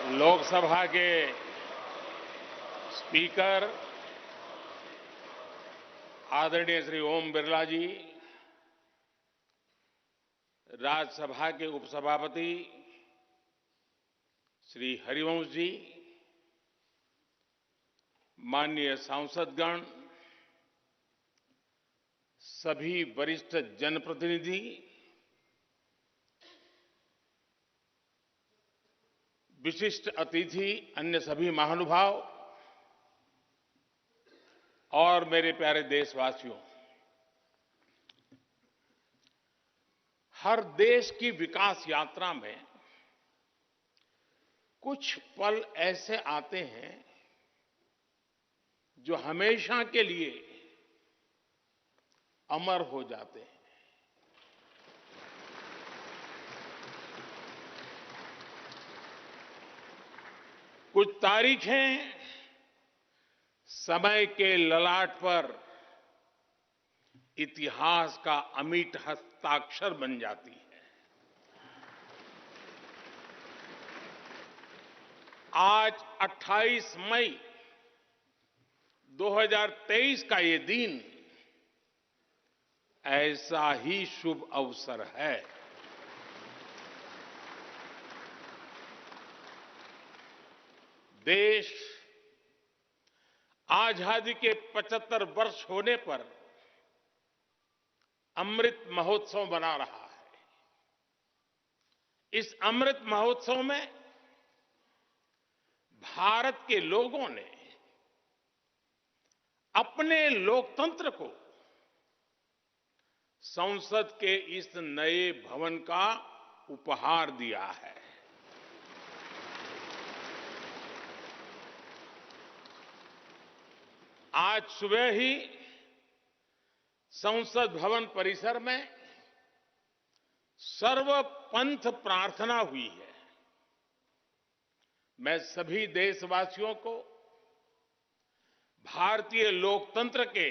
लोकसभा के स्पीकर आदरणीय श्री ओम बिरला जी, राज्यसभा के उपसभापति श्री हरिवंश जी, माननीय सांसदगण, सभी वरिष्ठ जनप्रतिनिधि, विशिष्ट अतिथि, अन्य सभी महानुभाव और मेरे प्यारे देशवासियों, हर देश की विकास यात्रा में कुछ पल ऐसे आते हैं जो हमेशा के लिए अमर हो जाते हैं। कुछ तारीखें समय के ललाट पर इतिहास का अमिट हस्ताक्षर बन जाती है। आज 28 मई 2023 का ये दिन ऐसा ही शुभ अवसर है। देश आजादी के 75 वर्ष होने पर अमृत महोत्सव मना रहा है। इस अमृत महोत्सव में भारत के लोगों ने अपने लोकतंत्र को संसद के इस नए भवन का उपहार दिया है। आज सुबह ही संसद भवन परिसर में सर्वपंथ प्रार्थना हुई है। मैं सभी देशवासियों को भारतीय लोकतंत्र के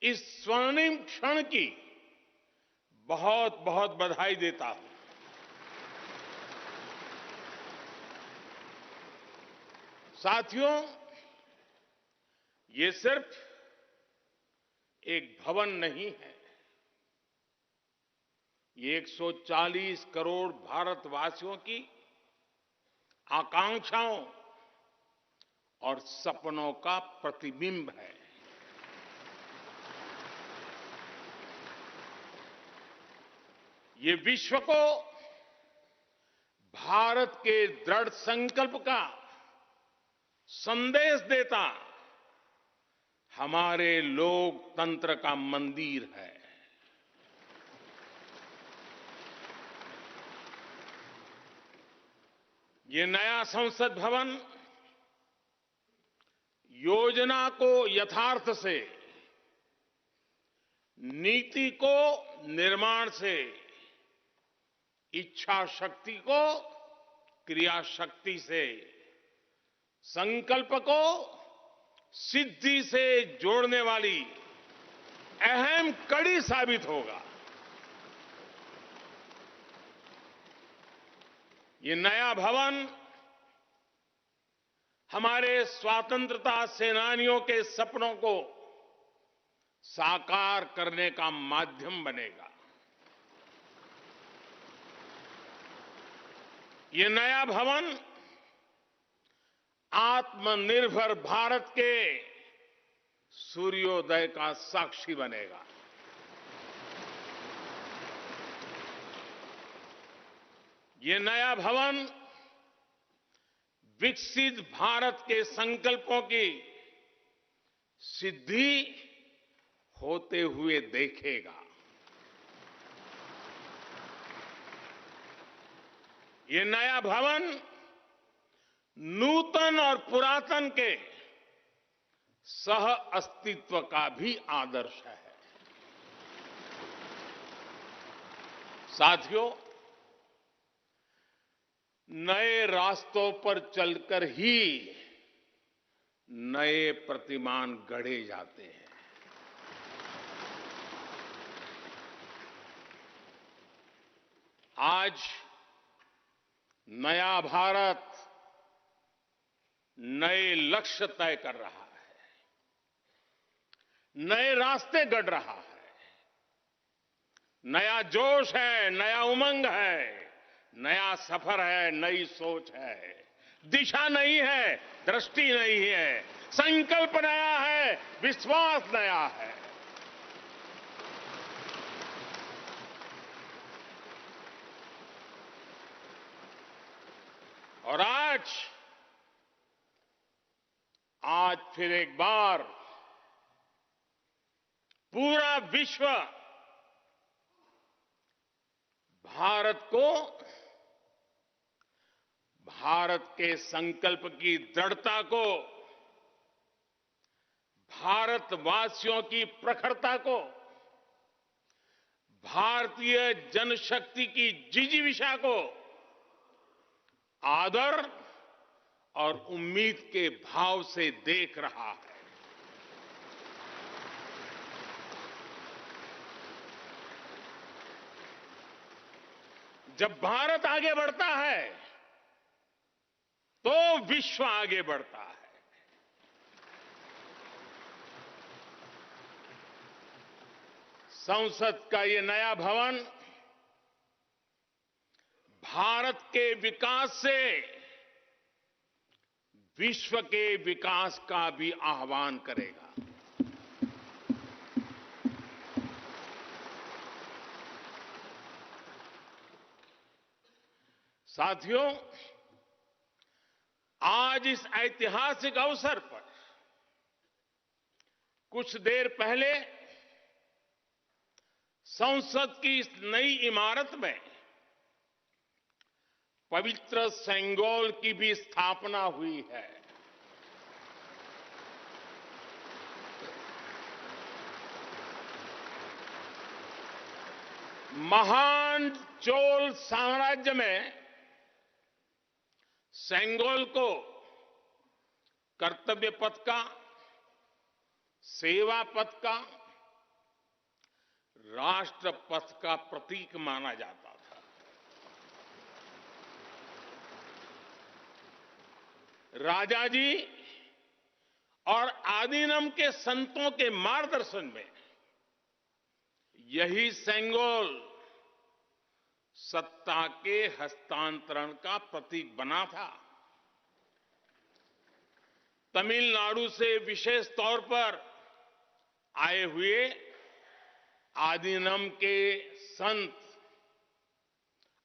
इस स्वर्णिम क्षण की बहुत बहुत बधाई देता हूं। साथियों, ये सिर्फ एक भवन नहीं है, ये 140 करोड़ भारतवासियों की आकांक्षाओं और सपनों का प्रतिबिंब है। ये विश्व को भारत के दृढ़ संकल्प का संदेश देता हमारे लोकतंत्र का मंदिर है। ये नया संसद भवन योजना को यथार्थ से, नीति को निर्माण से, इच्छा शक्ति को क्रिया शक्ति से, संकल्प को सिद्धि से जोड़ने वाली अहम कड़ी साबित होगा। ये नया भवन हमारे स्वतंत्रता सेनानियों के सपनों को साकार करने का माध्यम बनेगा। ये नया भवन आत्मनिर्भर भारत के सूर्योदय का साक्षी बनेगा। ये नया भवन विकसित भारत के संकल्पों की सिद्धि होते हुए देखेगा। ये नया भवन नूतन और पुरातन के सह अस्तित्व का भी आदर्श है। साथियों, नए रास्तों पर चलकर ही नए प्रतिमान गढ़े जाते हैं। आज नया भारत नए लक्ष्य तय कर रहा है, नए रास्ते गढ़ रहा है। नया जोश है, नया उमंग है, नया सफर है, नई सोच है। दिशा नई है, दृष्टि नई है, संकल्प नया है, विश्वास नया है। और आज फिर एक बार पूरा विश्व भारत को, भारत के संकल्प की दृढ़ता को, भारतवासियों की प्रखरता को, भारतीय जनशक्ति की जिजीविषा को आदर और उम्मीद के भाव से देख रहा है। जब भारत आगे बढ़ता है तो विश्व आगे बढ़ता है। संसद का ये नया भवन भारत के विकास से विश्व के विकास का भी आह्वान करेगा। साथियों, आज इस ऐतिहासिक अवसर पर कुछ देर पहले संसद की इस नई इमारत में पवित्र सेंगोल की भी स्थापना हुई है। महान चोल साम्राज्य में सेंगोल को कर्तव्य पथ का, सेवा पथ का, राष्ट्र पथ का प्रतीक माना जाता था। राजा जी और आदीनम के संतों के मार्गदर्शन में यही सेंगोल सत्ता के हस्तांतरण का प्रतीक बना था। तमिलनाडु से विशेष तौर पर आए हुए आदीनम के संत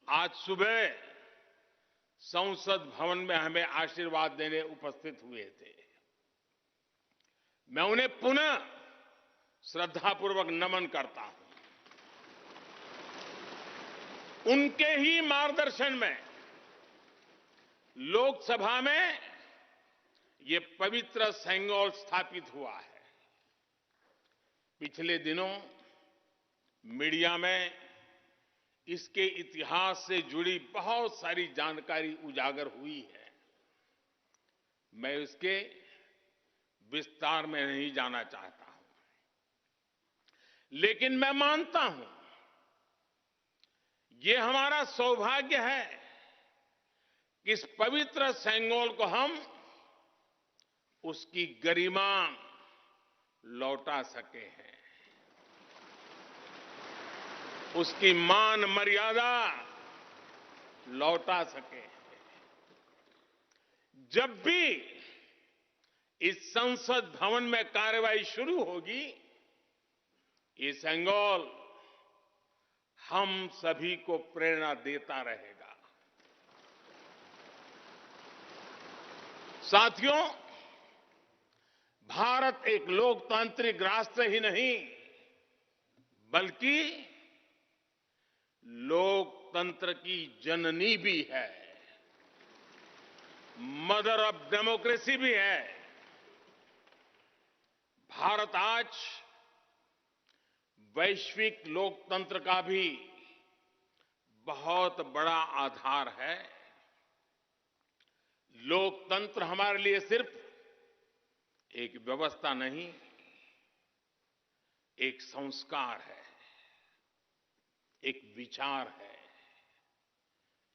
आज सुबह संसद भवन में हमें आशीर्वाद देने उपस्थित हुए थे। मैं उन्हें पुनः श्रद्धापूर्वक नमन करता हूं। उनके ही मार्गदर्शन में लोकसभा में ये पवित्र सेंगोल स्थापित हुआ है। पिछले दिनों मीडिया में इसके इतिहास से जुड़ी बहुत सारी जानकारी उजागर हुई है। मैं इसके विस्तार में नहीं जाना चाहता हूं, लेकिन मैं मानता हूं ये हमारा सौभाग्य है कि इस पवित्र सेंगोल को हम उसकी गरिमा लौटा सके हैं, उसकी मान मर्यादा लौटा सके। जब भी इस संसद भवन में कार्रवाई शुरू होगी, ये सेंगोल हम सभी को प्रेरणा देता रहेगा। साथियों, भारत एक लोकतांत्रिक राष्ट्र ही नहीं बल्कि लोकतंत्र की जननी भी है, मदर ऑफ डेमोक्रेसी भी है। भारत आज वैश्विक लोकतंत्र का भी बहुत बड़ा आधार है। लोकतंत्र हमारे लिए सिर्फ एक व्यवस्था नहीं, एक संस्कार है, एक विचार है,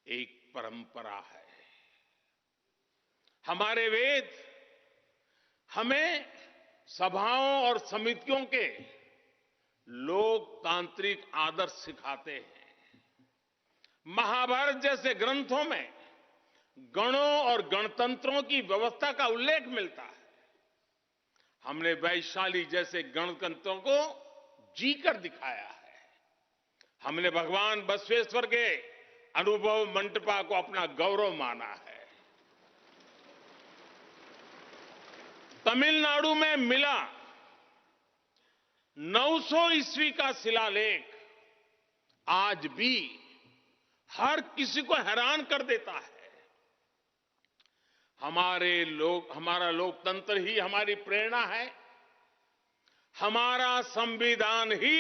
एक परंपरा है। हमारे वेद हमें सभाओं और समितियों के लोकतांत्रिक आदर्श सिखाते हैं। महाभारत जैसे ग्रंथों में गणों और गणतंत्रों की व्यवस्था का उल्लेख मिलता है। हमने वैशाली जैसे गणतंत्रों को जीकर दिखाया है। हमने भगवान बसवेश्वर के अनुभव मंटपा को अपना गौरव माना है। तमिलनाडु में मिला 900 ईस्वी का शिलालेख आज भी हर किसी को हैरान कर देता है। हमारा लोकतंत्र ही हमारी प्रेरणा है। हमारा संविधान ही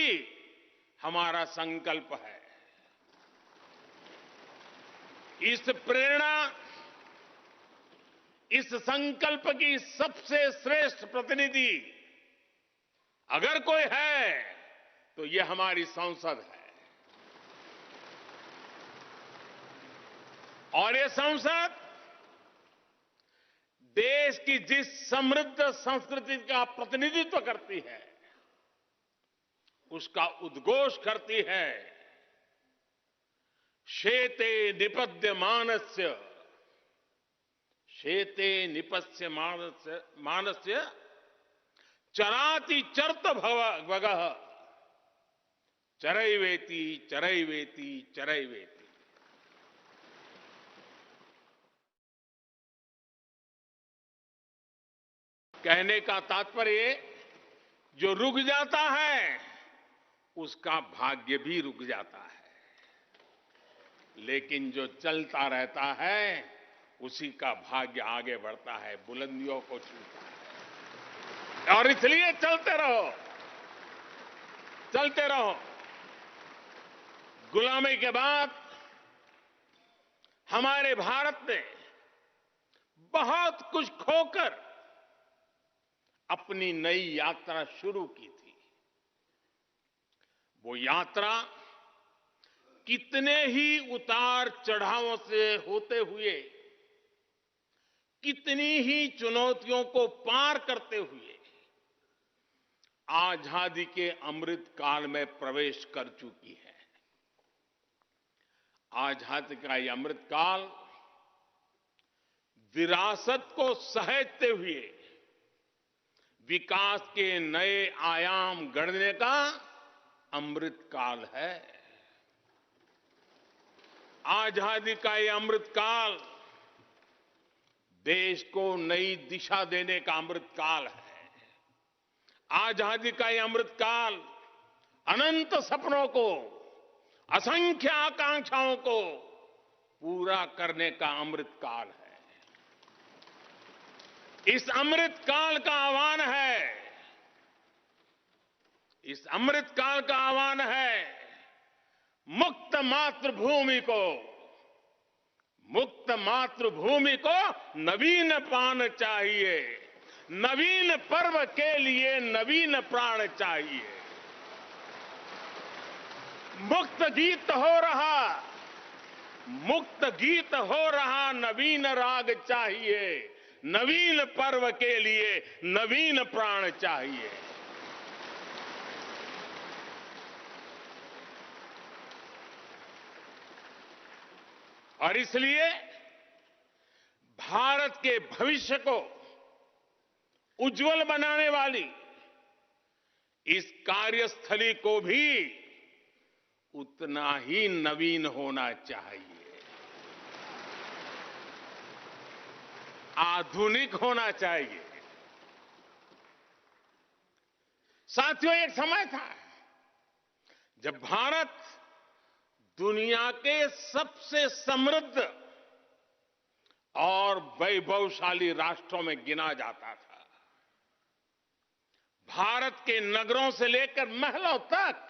हमारा संकल्प है। इस प्रेरणा, इस संकल्प की सबसे श्रेष्ठ प्रतिनिधि अगर कोई है तो ये हमारी संसद है। और ये संसद देश की जिस समृद्ध संस्कृति का प्रतिनिधित्व करती है उसका उद्घोष करती है। शेते निपद्यमानस्य शेते निपस्य मानस्य चराति चर्त भगः चरैवेति चरैवेति चरैवेति। कहने का तात्पर्य, जो रुक जाता है उसका भाग्य भी रुक जाता है, लेकिन जो चलता रहता है उसी का भाग्य आगे बढ़ता है, बुलंदियों को छूता है। और इसलिए चलते रहो, चलते रहो। गुलामी के बाद हमारे भारत ने बहुत कुछ खोकर अपनी नई यात्रा शुरू की थी। वो यात्रा कितने ही उतार चढ़ावों से होते हुए, कितनी ही चुनौतियों को पार करते हुए आजादी के अमृत काल में प्रवेश कर चुकी है। आजादी का ये अमृत काल विरासत को सहेजते हुए विकास के नए आयाम गढ़ने का अमृत काल है। आजादी का ये अमृत काल देश को नई दिशा देने का अमृत काल है। आजादी का ये अमृत काल अनंत सपनों को, असंख्य आकांक्षाओं को पूरा करने का अमृत काल है। इस अमृत काल का आह्वान है, इस अमृत काल का आह्वान है, मुक्त मातृभूमि को नवीन पान चाहिए, नवीन पर्व के लिए नवीन प्राण चाहिए। मुक्त गीत हो रहा नवीन राग चाहिए, नवीन पर्व के लिए नवीन प्राण चाहिए। और इसलिए भारत के भविष्य को उज्जवल बनाने वाली इस कार्यस्थली को भी उतना ही नवीन होना चाहिए, आधुनिक होना चाहिए। साथियों, एक समय था जब भारत दुनिया के सबसे समृद्ध और वैभवशाली राष्ट्रों में गिना जाता था। भारत के नगरों से लेकर महलों तक,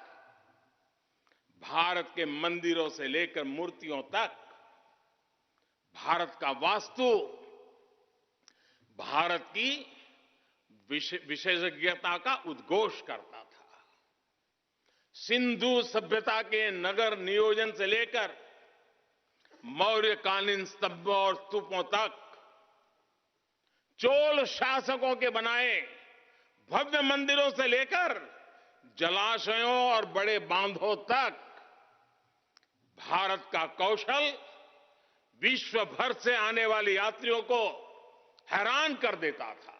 भारत के मंदिरों से लेकर मूर्तियों तक, भारत का वास्तु भारत की विशेषज्ञता का उद्घोष करता था। सिंधु सभ्यता के नगर नियोजन से लेकर मौर्यकालीन स्तंभों और स्तूपों तक, चोल शासकों के बनाए भव्य मंदिरों से लेकर जलाशयों और बड़े बांधों तक भारत का कौशल विश्व भर से आने वाले यात्रियों को हैरान कर देता था।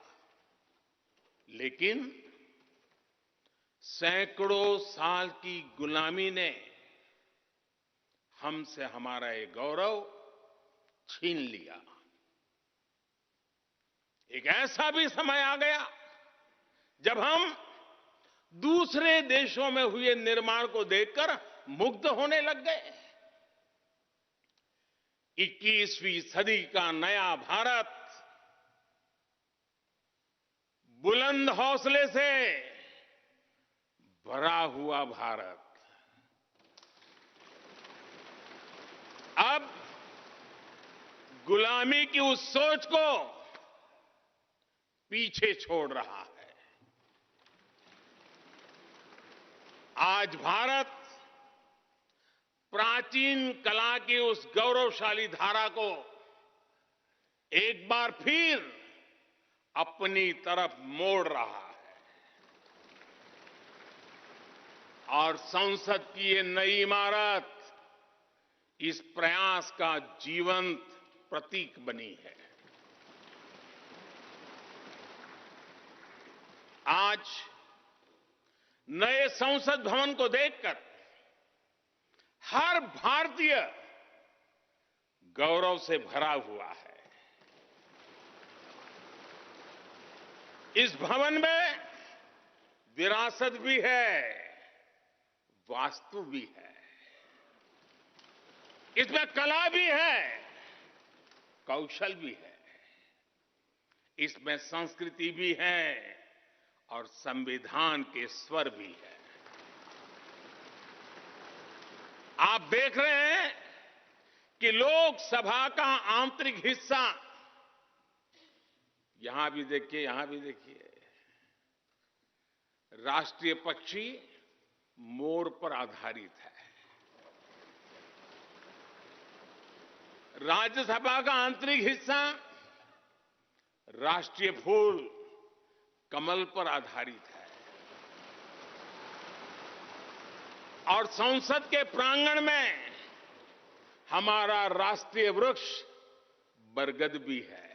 लेकिन सैकड़ों साल की गुलामी ने हमसे हमारा ये गौरव छीन लिया। एक ऐसा भी समय आ गया जब हम दूसरे देशों में हुए निर्माण को देखकर मुग्ध होने लग गए। 21वीं सदी का नया भारत बुलंद हौसले से भरा हुआ भारत अब गुलामी की उस सोच को पीछे छोड़ रहा है। आज भारत प्राचीन कला की उस गौरवशाली धारा को एक बार फिर अपनी तरफ मोड़ रहा है और संसद की ये नई इमारत इस प्रयास का जीवंत प्रतीक बनी है। आज नए संसद भवन को देखकर हर भारतीय गौरव से भरा हुआ है। इस भवन में विरासत भी है, वास्तु भी है, इसमें कला भी है, कौशल भी है, इसमें संस्कृति भी है और संविधान के स्वर भी है। आप देख रहे हैं कि लोकसभा का आंतरिक हिस्सा, यहां भी देखिए, यहां भी देखिए, राष्ट्रीय पक्षी मोर पर आधारित है। राज्यसभा का आंतरिक हिस्सा राष्ट्रीय फूल कमल पर आधारित है और संसद के प्रांगण में हमारा राष्ट्रीय वृक्ष बरगद भी है।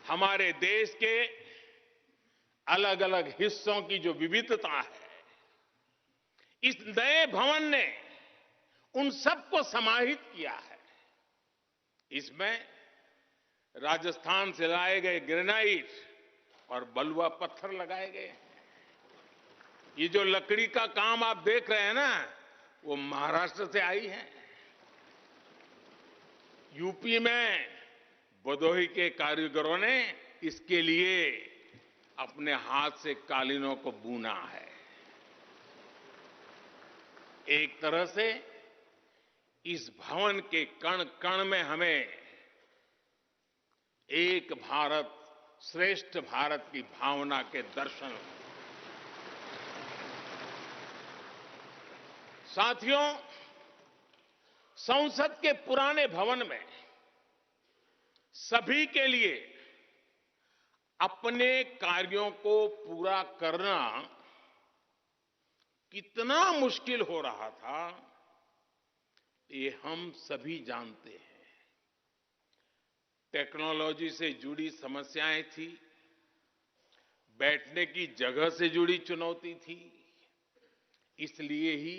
हमारे देश के अलग अलग हिस्सों की जो विविधता है, इस नए भवन ने उन सबको समाहित किया है। इसमें राजस्थान से लाए गए ग्रेनाइट और बलुआ पत्थर लगाए गए हैं। ये जो लकड़ी का काम आप देख रहे हैं ना, वो महाराष्ट्र से आई है। यूपी में भदोही के कारीगरों ने इसके लिए अपने हाथ से कालीनों को बुना है। एक तरह से इस भवन के कण कण में हमें एक भारत श्रेष्ठ भारत की भावना के दर्शन। साथियों, संसद के पुराने भवन में सभी के लिए अपने कार्यों को पूरा करना कितना मुश्किल हो रहा था, ये हम सभी जानते हैं। टेक्नोलॉजी से जुड़ी समस्याएं थी, बैठने की जगह से जुड़ी चुनौती थी। इसलिए ही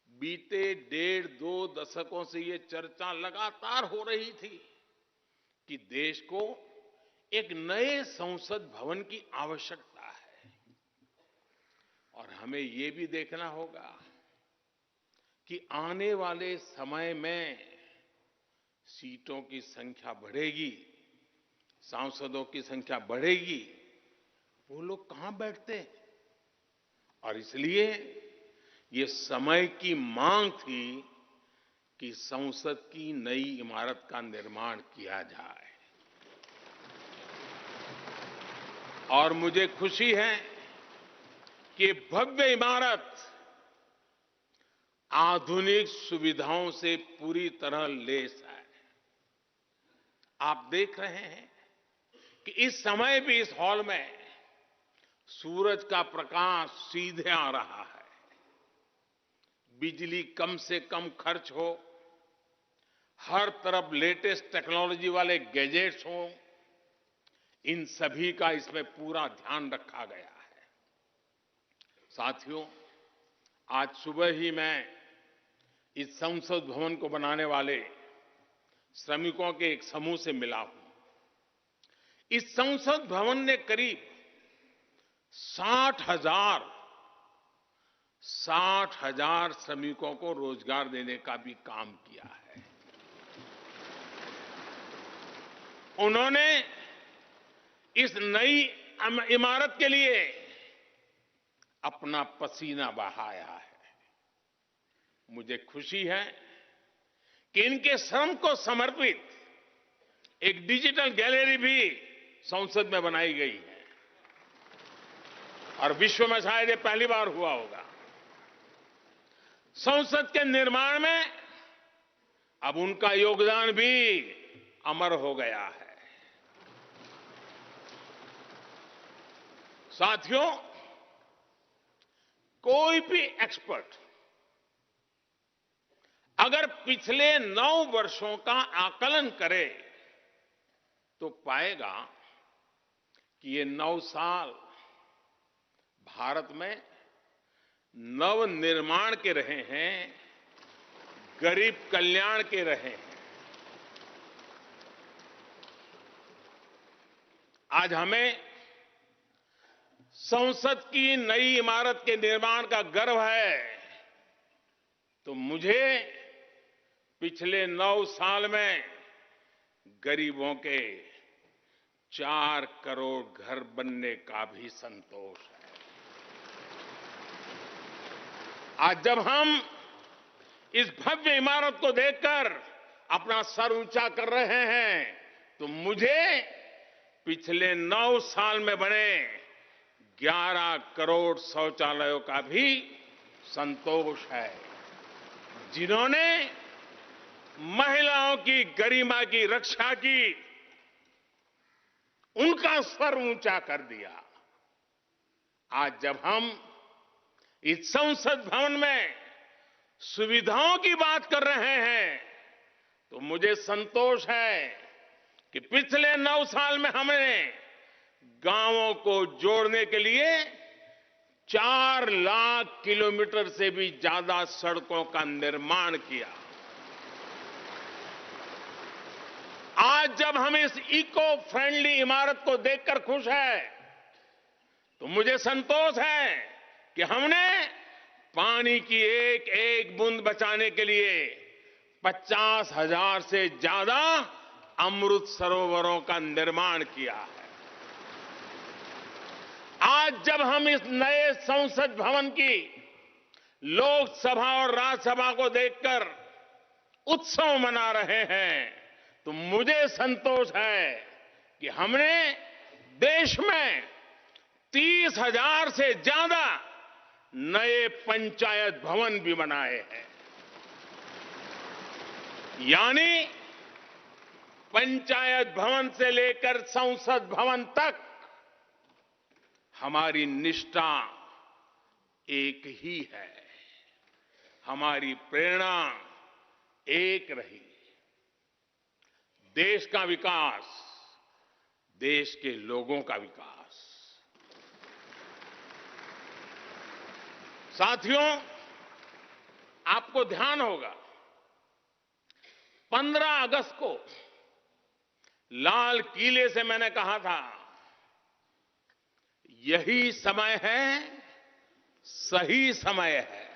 बीते 1.5-2 दशकों से ये चर्चा लगातार हो रही थी कि देश को एक नए संसद भवन की आवश्यकता है। और हमें ये भी देखना होगा कि आने वाले समय में सीटों की संख्या बढ़ेगी, सांसदों की संख्या बढ़ेगी, वो लोग कहां बैठते हैं? और इसलिए ये समय की मांग थी कि संसद की नई इमारत का निर्माण किया जाए। और मुझे खुशी है कि भव्य इमारत आधुनिक सुविधाओं से पूरी तरह लैस है। आप देख रहे हैं कि इस समय भी इस हॉल में सूरज का प्रकाश सीधे आ रहा है। बिजली कम से कम खर्च हो, हर तरफ लेटेस्ट टेक्नोलॉजी वाले गैजेट्स हों, इन सभी का इसमें पूरा ध्यान रखा गया है। साथियों, आज सुबह ही मैं इस संसद भवन को बनाने वाले श्रमिकों के एक समूह से मिला हूं। इस संसद भवन ने करीब 60,000 श्रमिकों को रोजगार देने का भी काम किया है। उन्होंने इस नई इमारत के लिए अपना पसीना बहाया है। मुझे खुशी है कि इनके श्रम को समर्पित एक डिजिटल गैलरी भी संसद में बनाई गई है और विश्व में शायद ये पहली बार हुआ होगा। संसद के निर्माण में अब उनका योगदान भी अमर हो गया है। साथियों, कोई भी एक्सपर्ट अगर पिछले 9 वर्षों का आकलन करे तो पाएगा कि ये 9 साल भारत में नव निर्माण के रहे हैं, गरीब कल्याण के रहे हैं। आज हमें संसद की नई इमारत के निर्माण का गर्व है, तो मुझे पिछले 9 साल में गरीबों के 4 करोड़ घर बनने का भी संतोष है। आज जब हम इस भव्य इमारत को देखकर अपना सर ऊंचा कर रहे हैं, तो मुझे पिछले 9 साल में बने 11 करोड़ शौचालयों का भी संतोष है, जिन्होंने महिलाओं की गरिमा की रक्षा की, उनका स्वर ऊंचा कर दिया। आज जब हम इस संसद भवन में सुविधाओं की बात कर रहे हैं, तो मुझे संतोष है कि पिछले 9 साल में हमने गांवों को जोड़ने के लिए 4 लाख किलोमीटर से भी ज्यादा सड़कों का निर्माण किया। आज जब हम इस इको फ्रेंडली इमारत को देखकर खुश हैं, तो मुझे संतोष है कि हमने पानी की एक एक बूंद बचाने के लिए 50,000 से ज्यादा अमृत सरोवरों का निर्माण किया है। आज जब हम इस नए संसद भवन की लोकसभा और राज्यसभा को देखकर उत्सव मना रहे हैं, तो मुझे संतोष है कि हमने देश में 30,000 से ज्यादा नए पंचायत भवन भी बनाए हैं। यानी पंचायत भवन से लेकर संसद भवन तक हमारी निष्ठा एक ही है, हमारी प्रेरणा एक रही। देश का विकास, देश के लोगों का विकास। साथियों, आपको ध्यान होगा 15 अगस्त को लाल किले से मैंने कहा था, यही समय है, सही समय है।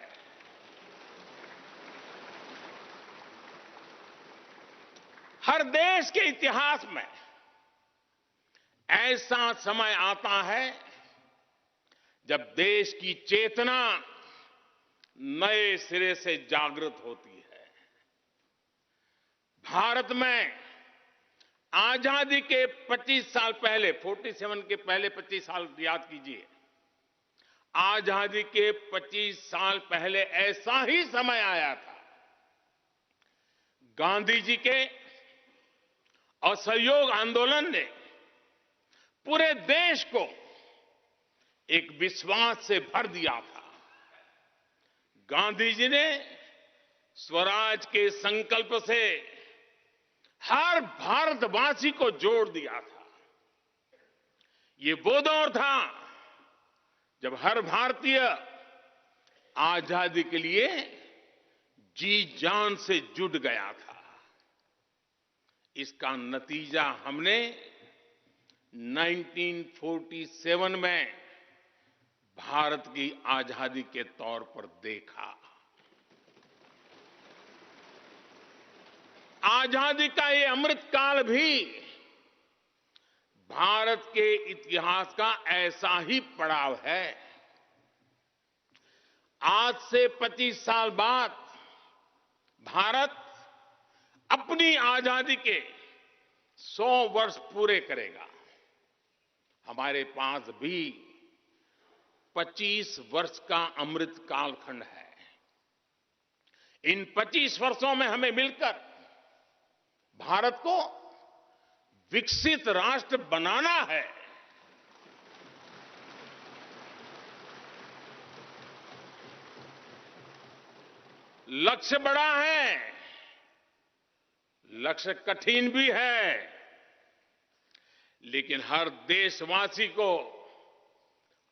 हर देश के इतिहास में ऐसा समय आता है जब देश की चेतना नए सिरे से जागृत होती है। भारत में आजादी के 25 साल पहले, 47 के पहले 25 साल याद कीजिए, आजादी के 25 साल पहले ऐसा ही समय आया था। गांधी जी के असहयोग आंदोलन ने पूरे देश को एक विश्वास से भर दिया था। गांधी जी ने स्वराज के संकल्प से हर भारतवासी को जोड़ दिया था। ये वो दौर था जब हर भारतीय आजादी के लिए जी जान से जुट गया था। इसका नतीजा हमने 1947 में भारत की आजादी के तौर पर देखा। आजादी का ये अमृतकाल भी भारत के इतिहास का ऐसा ही पड़ाव है। आज से 25 साल बाद भारत अपनी आजादी के 100 वर्ष पूरे करेगा। हमारे पास भी 25 वर्ष का अमृत कालखंड है। इन 25 वर्षों में हमें मिलकर भारत को विकसित राष्ट्र बनाना है। लक्ष्य बड़ा है, लक्ष्य कठिन भी है, लेकिन हर देशवासी को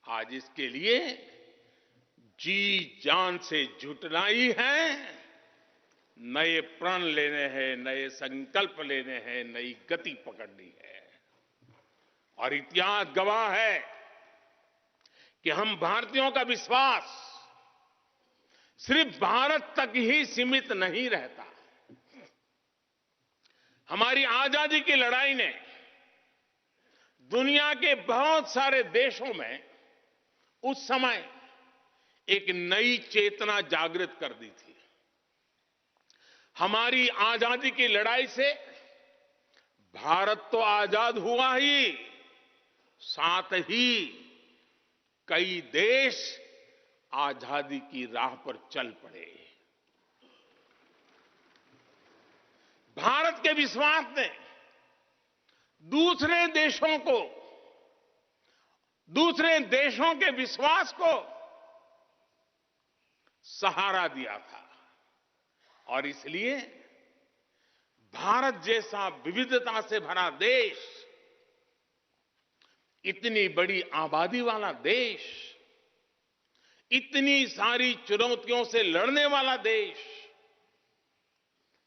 आज इसके लिए जी जान से जुटना ही है। नए प्रण लेने हैं, नए संकल्प लेने हैं, नई गति पकड़नी है। और इतिहास गवाह है कि हम भारतीयों का विश्वास सिर्फ भारत तक ही सीमित नहीं रहता। हमारी आजादी की लड़ाई ने दुनिया के बहुत सारे देशों में उस समय एक नई चेतना जागृत कर दी थी। हमारी आजादी की लड़ाई से भारत तो आजाद हुआ ही, साथ ही कई देश आजादी की राह पर चल पड़े। भारत के विश्वास ने दूसरे देशों के विश्वास को सहारा दिया था। और इसलिए भारत जैसा विविधता से भरा देश, इतनी बड़ी आबादी वाला देश, इतनी सारी चुनौतियों से लड़ने वाला देश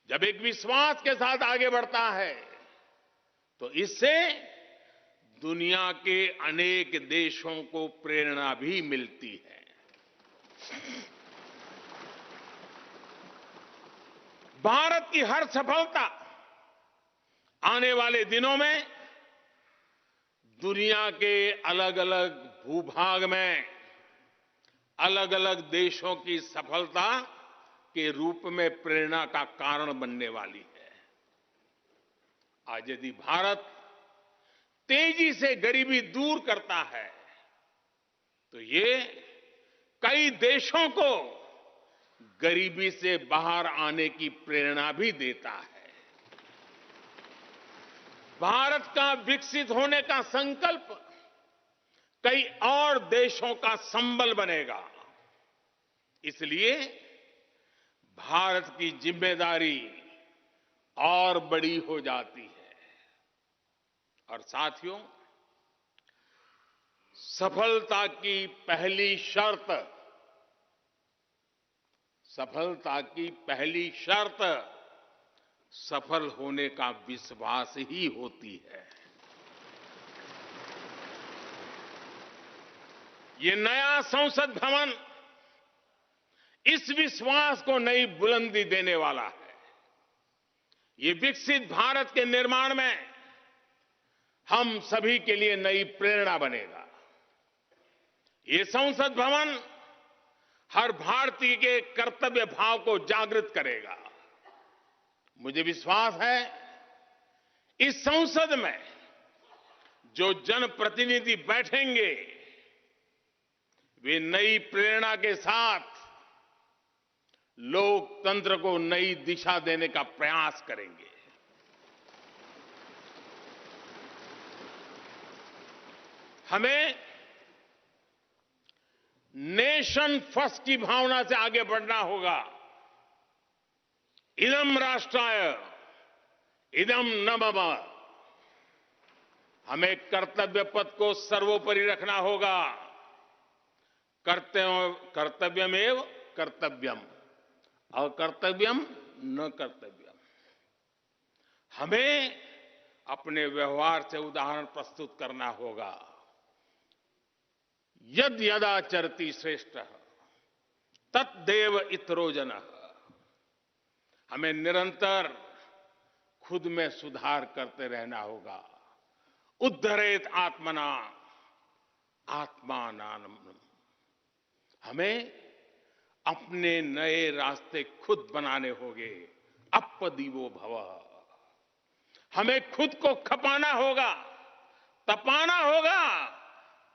जब एक विश्वास के साथ आगे बढ़ता है तो इससे दुनिया के अनेक देशों को प्रेरणा भी मिलती है। भारत की हर सफलता आने वाले दिनों में दुनिया के अलग अलग भूभाग में अलग अलग देशों की सफलता के रूप में प्रेरणा का कारण बनने वाली है। आज यदि भारत तेजी से गरीबी दूर करता है तो ये कई देशों को गरीबी से बाहर आने की प्रेरणा भी देता है। भारत का विकसित होने का संकल्प कई और देशों का संबल बनेगा। इसलिए भारत की जिम्मेदारी और बड़ी हो जाती है। और साथियों, सफलता की पहली शर्त सफल होने का विश्वास ही होती है। ये नया संसद भवन इस विश्वास को नई बुलंदी देने वाला है। ये विकसित भारत के निर्माण में हम सभी के लिए नई प्रेरणा बनेगा। ये संसद भवन हर भारतीय के कर्तव्य भाव को जागृत करेगा। मुझे विश्वास है इस संसद में जो जनप्रतिनिधि बैठेंगे वे नई प्रेरणा के साथ लोकतंत्र को नई दिशा देने का प्रयास करेंगे। हमें नेशन फर्स्ट की भावना से आगे बढ़ना होगा। इदम राष्ट्राय इदम न मम। हमें कर्तव्य पथ को सर्वोपरि रखना होगा। कर्तव्यमेव कर्तव्यम, अकर्तव्यम न कर्तव्यम। हमें अपने व्यवहार से उदाहरण प्रस्तुत करना होगा। यद यदाचरति श्रेष्ठः तद्देव इतरो जनः। हमें निरंतर खुद में सुधार करते रहना होगा। उद्धरेत आत्मना आत्मानाम्। हमें अपने नए रास्ते खुद बनाने होंगे। अपदीवो भवः। हमें खुद को खपाना होगा, तपाना होगा।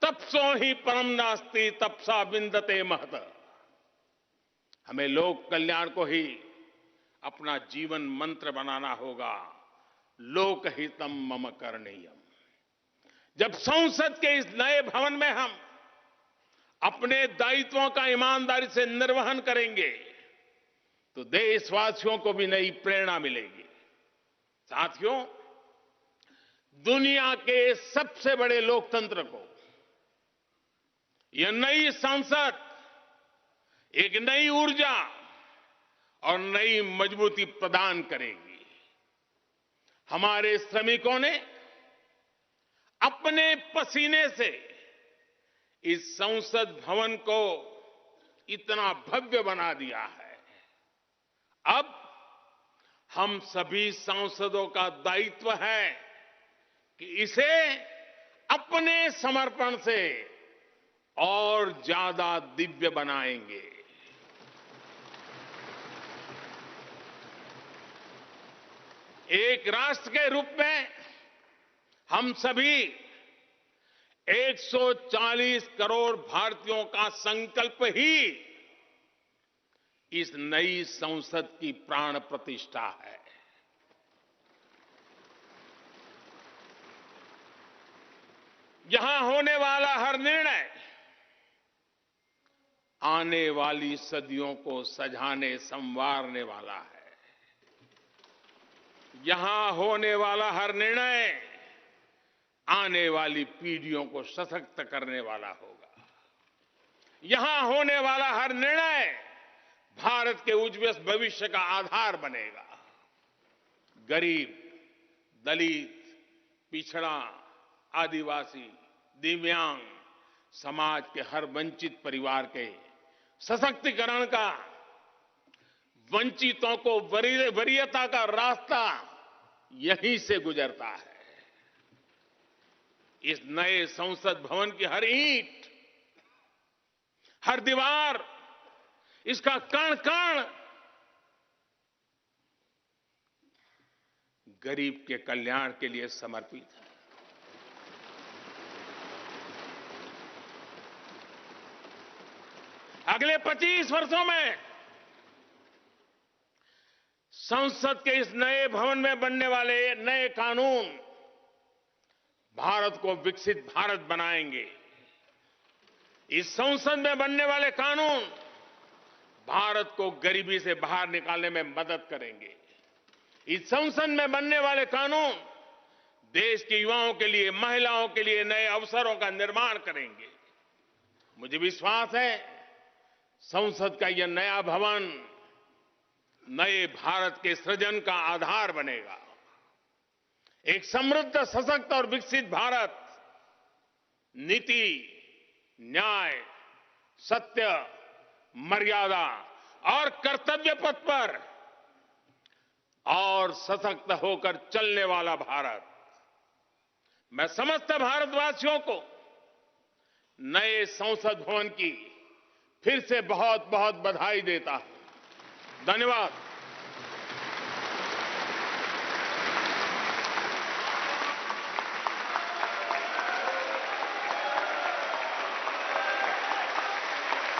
तपसो ही परम नास्ति तपसा विंदते महत। हमें लोक कल्याण को ही अपना जीवन मंत्र बनाना होगा। लोकहितम मम करणीयम। जब संसद के इस नए भवन में हम अपने दायित्वों का ईमानदारी से निर्वहन करेंगे तो देशवासियों को भी नई प्रेरणा मिलेगी। साथियों, दुनिया के सबसे बड़े लोकतंत्र को यह नई संसद एक नई ऊर्जा और नई मजबूती प्रदान करेगी। हमारे श्रमिकों ने अपने पसीने से इस संसद भवन को इतना भव्य बना दिया है। अब हम सभी सांसदों का दायित्व है कि इसे अपने समर्पण से और ज्यादा दिव्य बनाएंगे। एक राष्ट्र के रूप में हम सभी 140 करोड़ भारतीयों का संकल्प ही इस नई संसद की प्राण प्रतिष्ठा है। यहां होने वाला हर निर्णय आने वाली सदियों को सजाने संवारने वाला है। यहां होने वाला हर निर्णय आने वाली पीढ़ियों को सशक्त करने वाला होगा। यहां होने वाला हर निर्णय भारत के उज्ज्वल भविष्य का आधार बनेगा। गरीब, दलित, पिछड़ा, आदिवासी, दिव्यांग, समाज के हर वंचित परिवार के सशक्तिकरण का, वंचितों को वरीयता का रास्ता यहीं से गुजरता है। इस नए संसद भवन की हर ईंट, हर दीवार, इसका कण कण गरीब के कल्याण के लिए समर्पित है। अगले 25 वर्षों में संसद के इस नए भवन में बनने वाले नए कानून भारत को विकसित भारत बनाएंगे। इस संसद में बनने वाले कानून भारत को गरीबी से बाहर निकालने में मदद करेंगे। इस संसद में बनने वाले कानून देश के युवाओं के लिए, महिलाओं के लिए नए अवसरों का निर्माण करेंगे। मुझे विश्वास है संसद का यह नया भवन नए भारत के सृजन का आधार बनेगा। एक समृद्ध, सशक्त और विकसित भारत नीति, न्याय, सत्य, मर्यादा और कर्तव्य पथ पर और सशक्त होकर चलने वाला भारत। मैं समस्त भारतवासियों को नए संसद भवन की फिर से बहुत बहुत बधाई देता हूं। धन्यवाद।